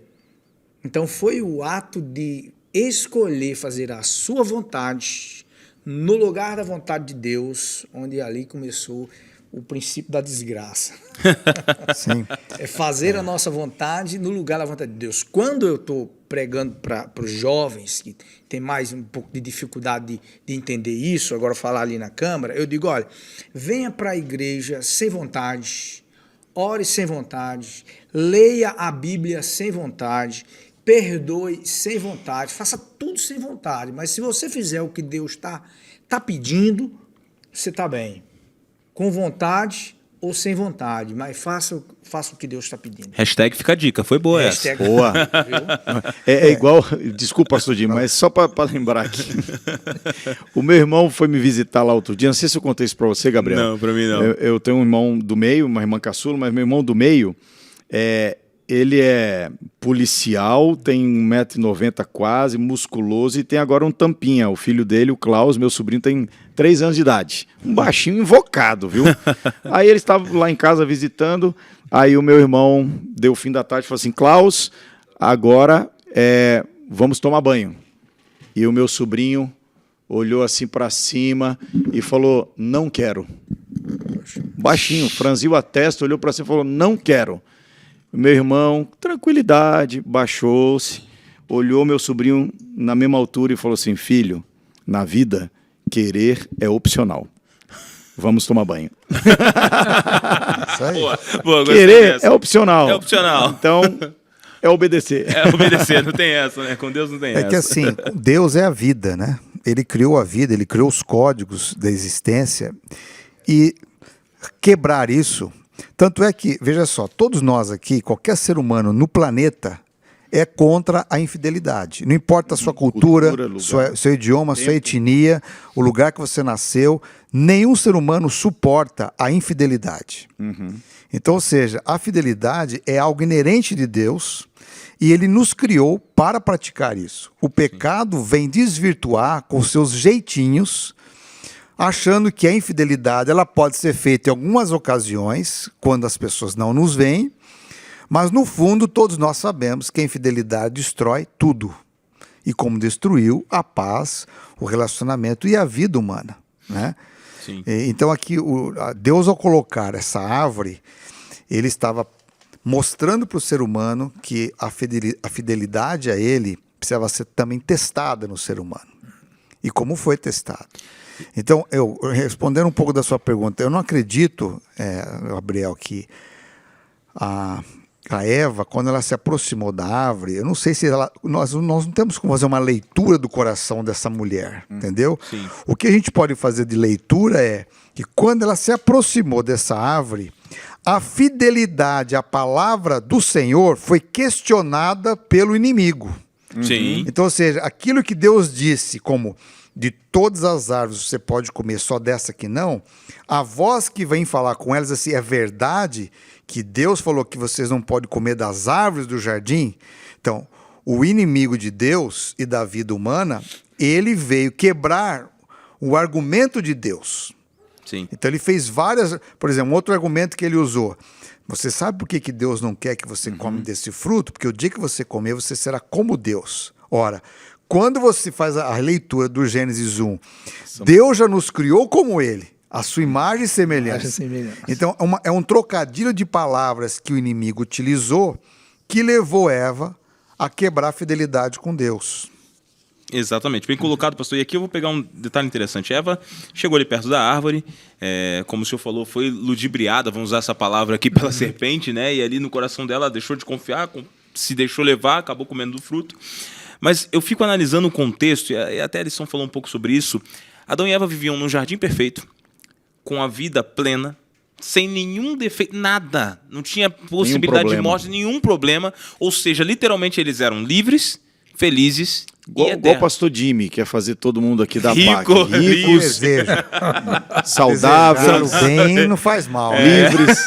Então foi o ato de escolher fazer a sua vontade no lugar da vontade de Deus, onde ali começou o princípio da desgraça. Sim. É fazer a nossa vontade no lugar da vontade de Deus. Quando eu estou pregando para os jovens que tem mais um pouco de dificuldade de entender isso, agora falar ali na Câmara, eu digo, olha, venha para a igreja sem vontade, ore sem vontade, leia a Bíblia sem vontade, perdoe sem vontade, faça tudo sem vontade, mas se você fizer o que Deus está pedindo, você está bem. Com vontade ou sem vontade, mas faça o que Deus está pedindo. Hashtag fica a dica, foi boa essa. Boa. Igual, desculpa, pastor Jim, mas só para lembrar aqui. O meu irmão foi me visitar lá outro dia, não sei se eu contei isso para você, Gabriel. Não, para mim não. Eu tenho um irmão do meio, uma irmã caçula, mas meu irmão do meio, ele é policial, tem 1,90 m quase, musculoso e tem agora um tampinha. O filho dele, o Klaus, meu sobrinho, tem 3 anos de idade. Um baixinho invocado, viu? Aí eles estavam lá em casa visitando, aí o meu irmão deu o fim da tarde e falou assim, Klaus, agora vamos tomar banho. E o meu sobrinho olhou assim para cima e falou, não quero. Baixinho, franziu a testa, olhou para cima e falou, não quero. Meu irmão, tranquilidade, baixou-se, olhou meu sobrinho na mesma altura e falou assim: filho, na vida, querer é opcional. Vamos tomar banho. Isso aí. Boa, Querer é opcional. É opcional. Então, é obedecer. É obedecer, não tem essa, né? Com Deus não tem essa. É que assim, Deus é a vida, né? Ele criou a vida, ele criou os códigos da existência e quebrar isso. Tanto é que, veja só, todos nós aqui, qualquer ser humano no planeta é contra a infidelidade. Não importa a sua cultura, seu idioma, sua etnia, o lugar que você nasceu, nenhum ser humano suporta a infidelidade. Então, ou seja, a fidelidade é algo inerente de Deus e ele nos criou para praticar isso. O pecado vem desvirtuar com seus jeitinhos, achando que a infidelidade ela pode ser feita em algumas ocasiões, quando as pessoas não nos veem, mas no fundo todos nós sabemos que a infidelidade destrói tudo. E como destruiu a paz, o relacionamento e a vida humana, né? Sim. Então aqui Deus, ao colocar essa árvore, ele estava mostrando para o ser humano que a fidelidade a ele precisava ser também testada no ser humano. E como foi testado? Então, respondendo um pouco da sua pergunta, eu não acredito, Gabriel, que a Eva, quando ela se aproximou da árvore, eu não sei se nós não temos como fazer uma leitura do coração dessa mulher, entendeu? Sim. O que a gente pode fazer de leitura é que quando ela se aproximou dessa árvore, a fidelidade à palavra do Senhor foi questionada pelo inimigo. Sim. Então, ou seja, aquilo que Deus disse como de todas as árvores você pode comer, só dessa que não, a voz que vem falar com elas assim, é verdade que Deus falou que vocês não podem comer das árvores do jardim? Então, o inimigo de Deus e da vida humana, ele veio quebrar o argumento de Deus. Sim. Então ele fez várias, por exemplo, um outro argumento que ele usou. Você sabe por que Deus não quer que você come desse fruto? Porque o dia que você comer, você será como Deus. Ora, quando você faz a leitura do Gênesis 1, Deus já nos criou como ele, a sua imagem e semelhança. Então é um trocadilho de palavras que o inimigo utilizou que levou Eva a quebrar a fidelidade com Deus. Exatamente, bem colocado, pastor. E aqui eu vou pegar um detalhe interessante. Eva chegou ali perto da árvore, como o senhor falou, foi ludibriada, vamos usar essa palavra aqui, pela serpente, né? E ali no coração dela deixou de confiar, se deixou levar, acabou comendo do fruto. Mas eu fico analisando o contexto, e até a lição falou um pouco sobre isso. Adão e Eva viviam num jardim perfeito, com a vida plena, sem nenhum defeito, nada. Não tinha possibilidade de morte, nenhum problema. Ou seja, literalmente eles eram livres, felizes igual o pastor Jimmy, quer fazer todo mundo aqui da PAC. Ricos, saudáveis, o bem não faz mal. Livres.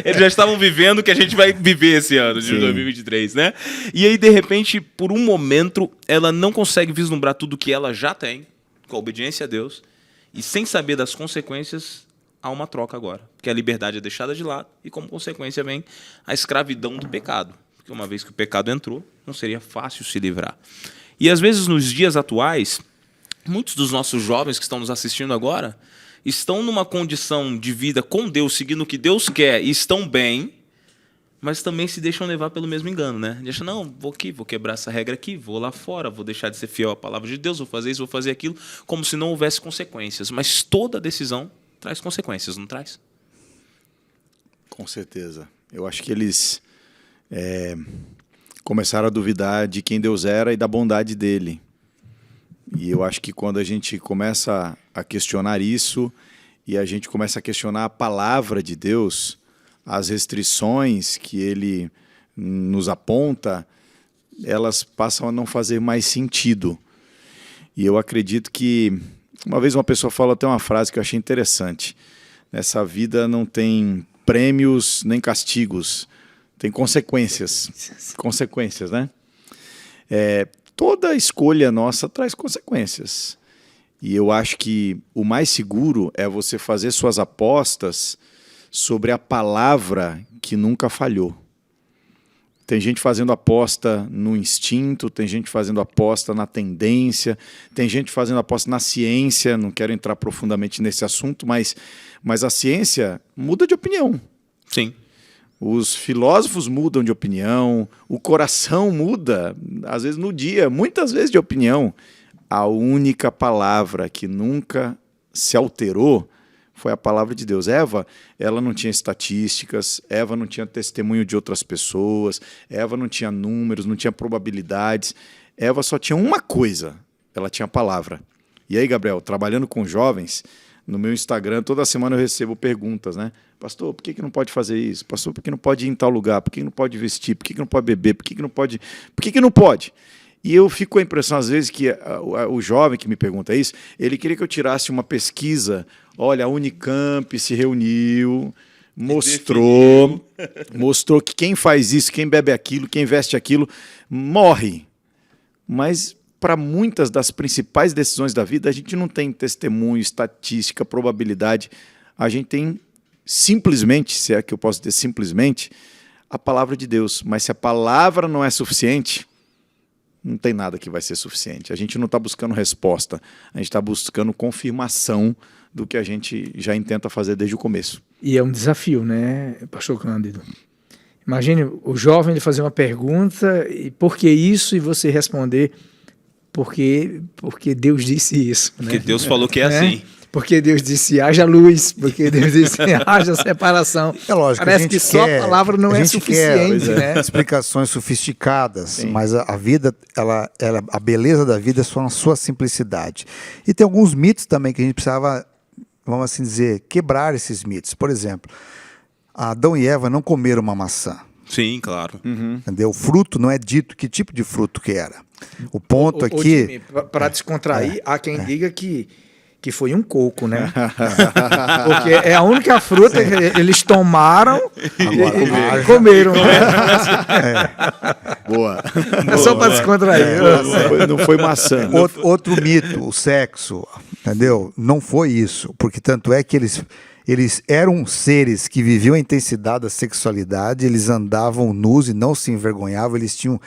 Eles já estavam vivendo o que a gente vai viver esse ano de 2023, né? E aí, de repente, por um momento, ela não consegue vislumbrar tudo que ela já tem, com a obediência a Deus, e sem saber das consequências, há uma troca agora. Porque a liberdade é deixada de lado e, como consequência, vem a escravidão do pecado. Porque uma vez que o pecado entrou, não seria fácil se livrar. E às vezes nos dias atuais, muitos dos nossos jovens que estão nos assistindo agora estão numa condição de vida com Deus, seguindo o que Deus quer e estão bem, mas também se deixam levar pelo mesmo engano, né? Deixa, não, vou quebrar essa regra aqui, vou lá fora, vou deixar de ser fiel à palavra de Deus, vou fazer isso, vou fazer aquilo, como se não houvesse consequências. Mas toda decisão traz consequências, não traz? Com certeza. Eu acho que eles começaram a duvidar de quem Deus era e da bondade dele. E eu acho que quando a gente começa a questionar isso e a gente começa a questionar a palavra de Deus, as restrições que ele nos aponta, elas passam a não fazer mais sentido. E eu acredito que, uma vez uma pessoa falou até uma frase que eu achei interessante: nessa vida não tem prêmios nem castigos, tem consequências. Consequências, né? Toda escolha nossa traz consequências. E eu acho que o mais seguro é você fazer suas apostas sobre a palavra que nunca falhou. Tem gente fazendo aposta no instinto, tem gente fazendo aposta na tendência, tem gente fazendo aposta na ciência. Não quero entrar profundamente nesse assunto, mas a ciência muda de opinião. Sim. Os filósofos mudam de opinião, o coração muda, às vezes no dia, muitas vezes de opinião. A única palavra que nunca se alterou foi a palavra de Deus. Eva, ela não tinha estatísticas, Eva não tinha testemunho de outras pessoas, Eva não tinha números, não tinha probabilidades. Eva só tinha uma coisa, ela tinha a palavra. E aí, Gabriel, trabalhando com jovens, no meu Instagram, toda semana eu recebo perguntas, né? Pastor, por que não pode fazer isso? Pastor, por que não pode ir em tal lugar? Por que não pode vestir? Por que não pode beber? Por que não pode? Por que não pode? E eu fico com a impressão, às vezes, que o jovem que me pergunta isso, ele queria que eu tirasse uma pesquisa. Olha, a Unicamp se reuniu, mostrou que quem faz isso, quem bebe aquilo, quem veste aquilo, morre. Mas para muitas das principais decisões da vida, a gente não tem testemunho, estatística, probabilidade. A gente tem simplesmente, se é que eu posso dizer simplesmente, a palavra de Deus. Mas se a palavra não é suficiente, não tem nada que vai ser suficiente. A gente não está buscando resposta, a gente está buscando confirmação do que a gente já intenta fazer desde o começo. E é um desafio, né, pastor Cândido? Imagine o jovem ele fazer uma pergunta, e por que isso? E você responder, porque Deus disse isso. Porque né? Deus falou que é assim. Porque Deus disse, haja luz. Porque Deus disse, haja separação. É lógico, Parece que só a palavra não é suficiente, né? Explicações sofisticadas, mas a vida, a beleza da vida é só na sua simplicidade. E tem alguns mitos também que a gente precisava, vamos assim dizer, quebrar esses mitos. Por exemplo, Adão e Eva não comeram uma maçã. Sim, claro. Entendeu? O fruto não é dito que tipo de fruto que era. O ponto aqui... Para descontrair, há quem diga que foi um coco, né? Porque é a única fruta que eles tomaram e comeram. Boa. Só para descontrair. Não foi maçã. Outro mito, o sexo, entendeu? Não foi isso, porque tanto é que eles eram seres que viviam a intensidade da sexualidade, eles andavam nus e não se envergonhavam, eles tinham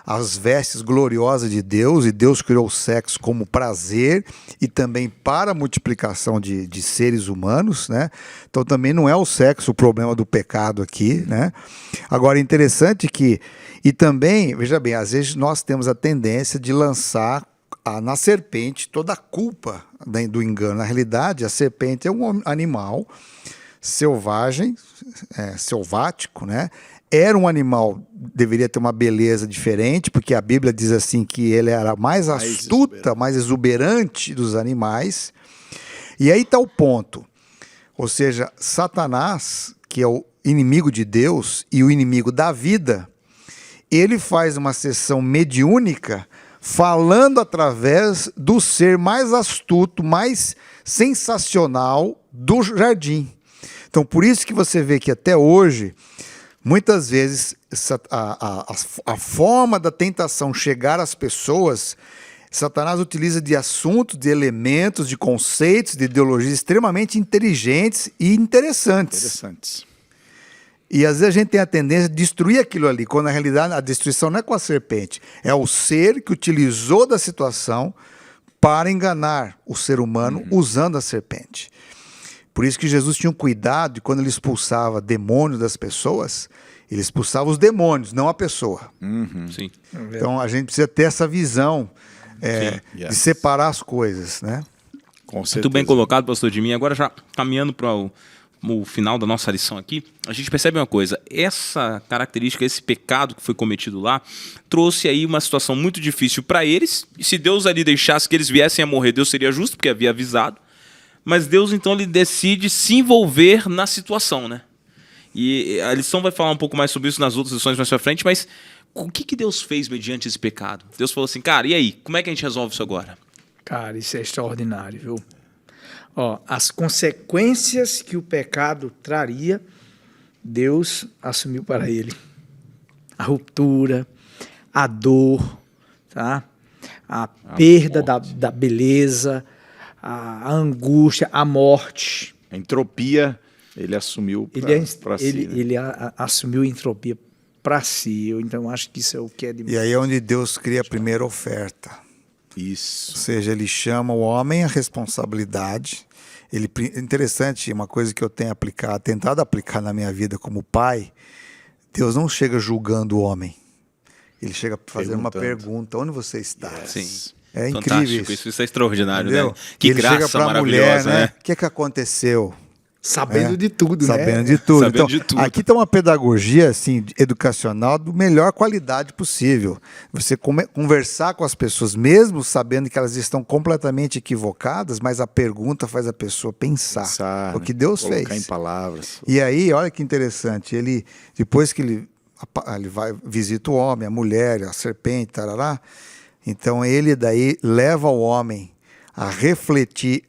as vestes gloriosas de Deus, e Deus criou o sexo como prazer e também para a multiplicação de seres humanos, né? Então também não é o sexo o problema do pecado aqui, né? Agora, interessante que, e também, veja bem, às vezes nós temos a tendência de lançar na serpente toda a culpa do engano. Na realidade, a serpente é um animal selvagem, selvático, né? Era um animal, deveria ter uma beleza diferente, porque a Bíblia diz assim que ele era mais astuta, mais exuberante dos animais. E aí está o ponto. Ou seja, Satanás, que é o inimigo de Deus e o inimigo da vida, ele faz uma sessão mediúnica falando através do ser mais astuto, mais sensacional do jardim. Então, por isso que você vê que até hoje, muitas vezes, a forma da tentação chegar às pessoas, Satanás utiliza de assuntos, de elementos, de conceitos, de ideologias extremamente inteligentes e interessantes. E às vezes a gente tem a tendência de destruir aquilo ali, quando na realidade a destruição não é com a serpente, é o ser que utilizou da situação para enganar o ser humano usando a serpente. Por isso que Jesus tinha um cuidado de quando ele expulsava demônios das pessoas, ele expulsava os demônios, não a pessoa. Sim. Então a gente precisa ter essa visão de separar as coisas, né? Com certeza. Muito bem colocado, pastor Edmir. Agora já caminhando para o final da nossa lição aqui, a gente percebe uma coisa, essa característica, esse pecado que foi cometido lá, trouxe aí uma situação muito difícil para eles, e se Deus ali deixasse que eles viessem a morrer, Deus seria justo, porque havia avisado, mas Deus então ele decide se envolver na situação, né? E a lição vai falar um pouco mais sobre isso nas outras lições mais pra frente, mas o que Deus fez mediante esse pecado? Deus falou assim, cara, e aí, como é que a gente resolve isso agora? Cara, isso é extraordinário, viu? Ó, as consequências que o pecado traria, Deus assumiu para ele. A ruptura, a dor, tá? A perda da beleza, a angústia, a morte. A entropia, ele assumiu para si. Ele assumiu a entropia para si. Então, acho que isso é o que é de... E aí é onde Deus cria a primeira oferta. Isso. Ou seja, ele chama o homem à responsabilidade. Interessante, uma coisa que eu tenho tentado aplicar na minha vida como pai, Deus não chega julgando o homem. Ele chega fazendo uma Perguntando. pergunta: onde você está? Sim. É Fantástico, incrível isso é extraordinário, entendeu? né? Que Ele chega graça pra maravilhosa, mulher, né? O que aconteceu? Sabendo de tudo, né? Sabendo de tudo. Sabendo Então, de tudo. aqui está uma pedagogia assim, educacional do melhor qualidade possível. Você conversar com as pessoas, mesmo sabendo que elas estão completamente equivocadas, mas a pergunta faz a pessoa pensar. Pensar, o que Deus colocar fez. em palavras. E aí, olha que interessante, ele, depois que ele visita o homem, a mulher, a serpente, tarará, então ele daí leva o homem a refletir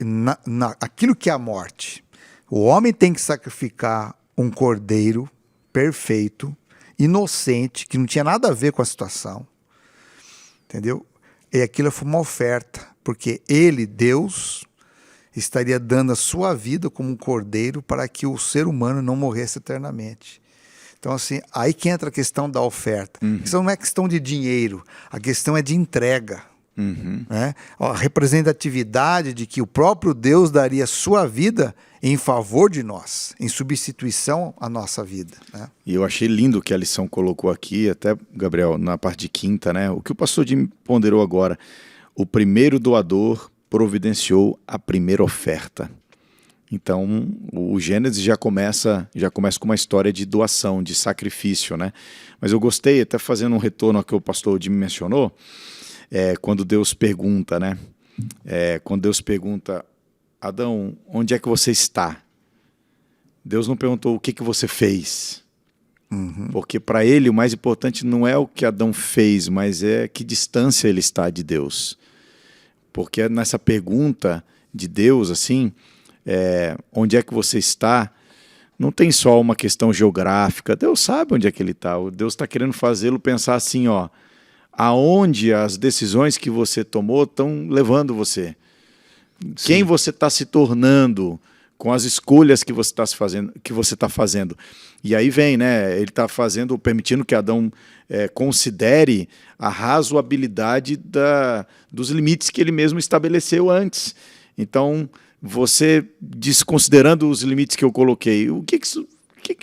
aquilo que é a morte. O homem tem que sacrificar um cordeiro perfeito, inocente, que não tinha nada a ver com a situação. Entendeu? E aquilo foi uma oferta, porque ele, Deus, estaria dando a sua vida como um cordeiro para que o ser humano não morresse eternamente. Então, assim, aí que entra a questão da oferta. A questão não é questão de dinheiro, a questão é de entrega. Né? A representatividade de que o próprio Deus daria sua vida em favor de nós, em substituição à nossa vida. Né? E eu achei lindo o que a lição colocou aqui, até, Gabriel, na parte de quinta, né? O que o pastor Jim ponderou agora. O primeiro doador providenciou a primeira oferta. Então, o Gênesis já começa com uma história de doação, de sacrifício, né? Mas eu gostei, até fazendo um retorno ao que o pastor Jim mencionou, quando Deus pergunta, né? Quando Deus pergunta, Adão, onde é que você está? Deus não perguntou o que você fez. Porque para ele o mais importante não é o que Adão fez, mas é que distância ele está de Deus. Porque nessa pergunta de Deus, assim, onde é que você está, não tem só uma questão geográfica. Deus sabe onde é que ele está. Deus está querendo fazê-lo pensar assim, ó, aonde as decisões que você tomou estão levando você. Sim. Quem você está se tornando com as escolhas que você está fazendo. E aí vem, né? Ele está permitindo que Adão considere a razoabilidade dos limites que ele mesmo estabeleceu antes. Então, você desconsiderando os limites que eu coloquei, o que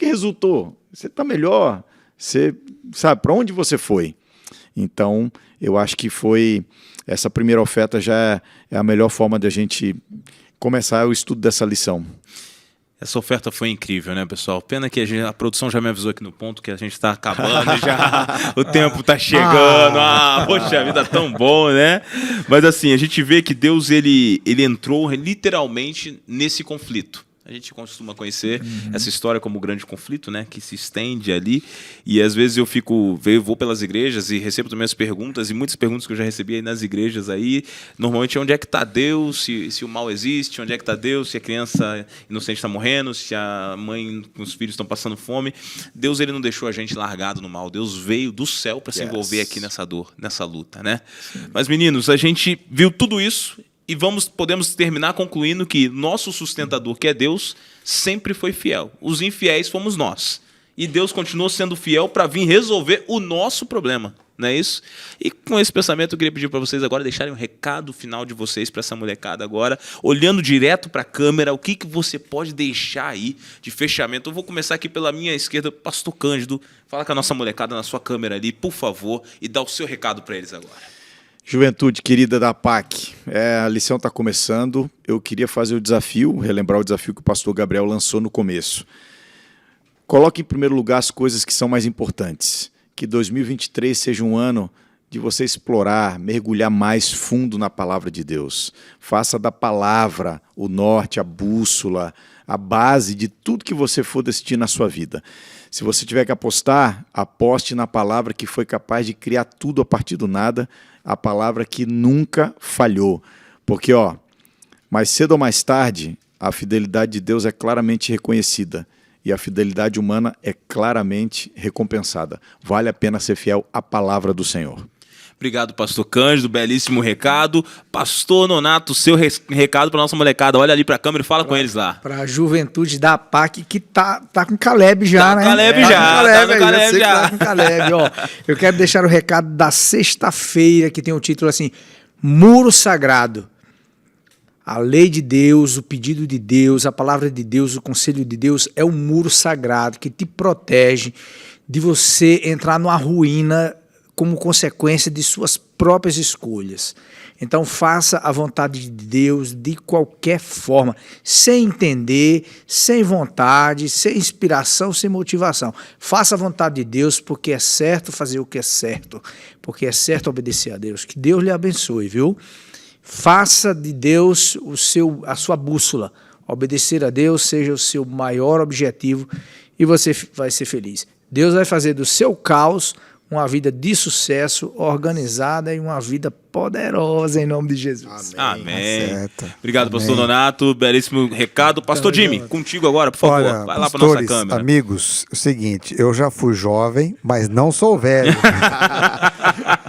resultou? Você está melhor? Você sabe para onde você foi? Então, eu acho que essa primeira oferta já é a melhor forma de a gente começar o estudo dessa lição. Essa oferta foi incrível, né, pessoal? Pena que a produção já me avisou aqui no ponto que a gente está acabando já, o tempo está chegando. Poxa, a vida tão bom, né? Mas assim, a gente vê que Deus ele entrou literalmente nesse conflito. A gente costuma conhecer essa história como o grande conflito, né, que se estende ali. E às vezes eu vou pelas igrejas e recebo também as perguntas, e muitas perguntas que eu já recebi aí nas igrejas aí, normalmente onde é que está Deus, se o mal existe, onde é que está Deus, se a criança inocente está morrendo, se a mãe com os filhos estão passando fome. Deus ele não deixou a gente largado no mal, Deus veio do céu para se envolver aqui nessa dor, nessa luta, né? Mas meninos, a gente viu tudo isso. E podemos terminar concluindo que nosso sustentador, que é Deus, sempre foi fiel. Os infiéis fomos nós. E Deus continuou sendo fiel para vir resolver o nosso problema. Não é isso? E com esse pensamento eu queria pedir para vocês agora deixarem um recado final de vocês para essa molecada agora, olhando direto para a câmera, o que você pode deixar aí de fechamento. Eu vou começar aqui pela minha esquerda, Pastor Cândido. Fala com a nossa molecada na sua câmera ali, por favor, e dá o seu recado para eles agora. Juventude querida da PAC, a lição está começando. Eu queria fazer relembrar o desafio que o pastor Gabriel lançou no começo. Coloque em primeiro lugar as coisas que são mais importantes. Que 2023 seja um ano de você explorar, mergulhar mais fundo na palavra de Deus. Faça da palavra o norte, a bússola, a base de tudo que você for decidir na sua vida. Se você tiver que apostar, aposte na palavra que foi capaz de criar tudo a partir do nada, a palavra que nunca falhou. Porque, mais cedo ou mais tarde, a fidelidade de Deus é claramente reconhecida e a fidelidade humana é claramente recompensada. Vale a pena ser fiel à palavra do Senhor. Obrigado, pastor Cândido, belíssimo recado. Pastor Nonato, seu recado para nossa molecada. Olha ali para a câmera e fala com eles lá. Para a juventude da PAC, que tá com Caleb já, né? Caleb já, tá no Caleb já. Tá com Caleb, ó. Eu quero deixar o recado da sexta-feira, que tem o título assim, Muro Sagrado. A lei de Deus, o pedido de Deus, a palavra de Deus, o conselho de Deus é um muro sagrado que te protege de você entrar numa ruína como consequência de suas próprias escolhas. Então faça a vontade de Deus de qualquer forma, sem entender, sem vontade, sem inspiração, sem motivação. Faça a vontade de Deus porque é certo fazer o que é certo, porque é certo obedecer a Deus. Que Deus lhe abençoe, viu? Faça de Deus a sua bússola. Obedecer a Deus seja o seu maior objetivo e você vai ser feliz. Deus vai fazer do seu caos uma vida de sucesso, organizada e uma vida poderosa em nome de Jesus. Amém. Certo. Obrigado, Amém. Pastor Donato. Belíssimo recado. Pastor Jimmy, contigo agora, por favor. Olha, Vai lá para nossa pastores, câmera. amigos, é o seguinte, eu já fui jovem, mas não sou velho.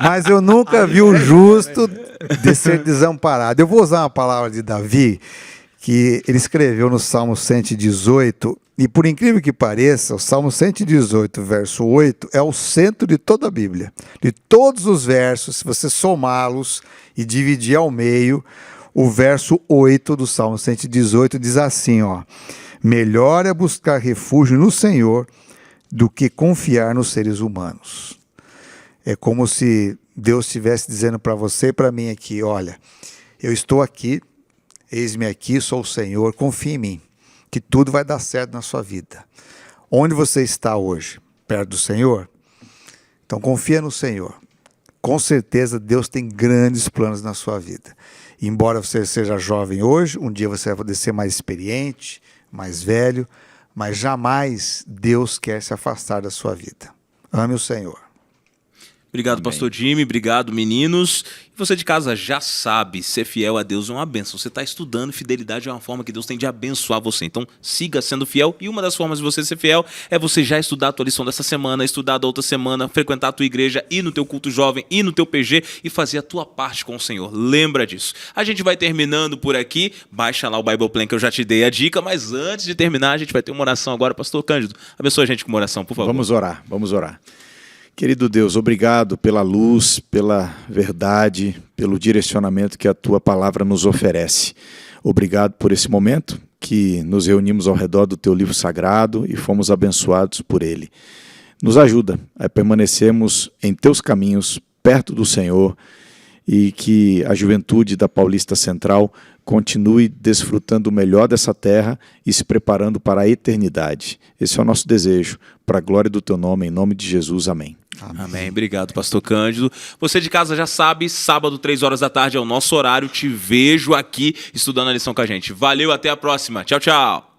Mas eu nunca vi o justo de ser desamparado. Eu vou usar uma palavra de Davi, que ele escreveu no Salmo 118, e por incrível que pareça, o Salmo 118, verso 8, é o centro de toda a Bíblia. De todos os versos, se você somá-los e dividir ao meio, o verso 8 do Salmo 118 diz assim, ó: melhor é buscar refúgio no Senhor do que confiar nos seres humanos. É como se Deus estivesse dizendo para você e para mim aqui, olha, eu estou aqui, eis-me aqui, sou o Senhor, confie em mim, que tudo vai dar certo na sua vida. Onde você está hoje? Perto do Senhor? Então confia no Senhor. Com certeza Deus tem grandes planos na sua vida. E embora você seja jovem hoje, um dia você vai poder ser mais experiente, mais velho, mas jamais Deus quer se afastar da sua vida. Ame o Senhor. Obrigado, Amém. Pastor Jimmy. Obrigado, meninos. E você de casa já sabe, ser fiel a Deus é uma bênção. Você está estudando, fidelidade é uma forma que Deus tem de abençoar você. Então, siga sendo fiel. E uma das formas de você ser fiel é você já estudar a tua lição dessa semana, estudar da outra semana, frequentar a tua igreja, ir no teu culto jovem, ir no teu PG e fazer a tua parte com o Senhor. Lembra disso. A gente vai terminando por aqui. Baixa lá o Bible Plan que eu já te dei a dica, mas antes de terminar, a gente vai ter uma oração agora. Pastor Cândido, abençoa a gente com uma oração, por favor. Vamos orar, vamos orar. Querido Deus, obrigado pela luz, pela verdade, pelo direcionamento que a Tua palavra nos oferece. Obrigado por esse momento que nos reunimos ao redor do Teu livro sagrado e fomos abençoados por ele. Nos ajuda a permanecermos em Teus caminhos, perto do Senhor, e que a juventude da Paulista Central continue desfrutando o melhor dessa terra e se preparando para a eternidade. Esse é o nosso desejo, para a glória do Teu nome, em nome de Jesus. Amém. Amém. Obrigado, Pastor Cândido. Você de casa já sabe, sábado, 3 horas da tarde é o nosso horário. Te vejo aqui estudando a lição com a gente. Valeu, até a próxima. Tchau, tchau.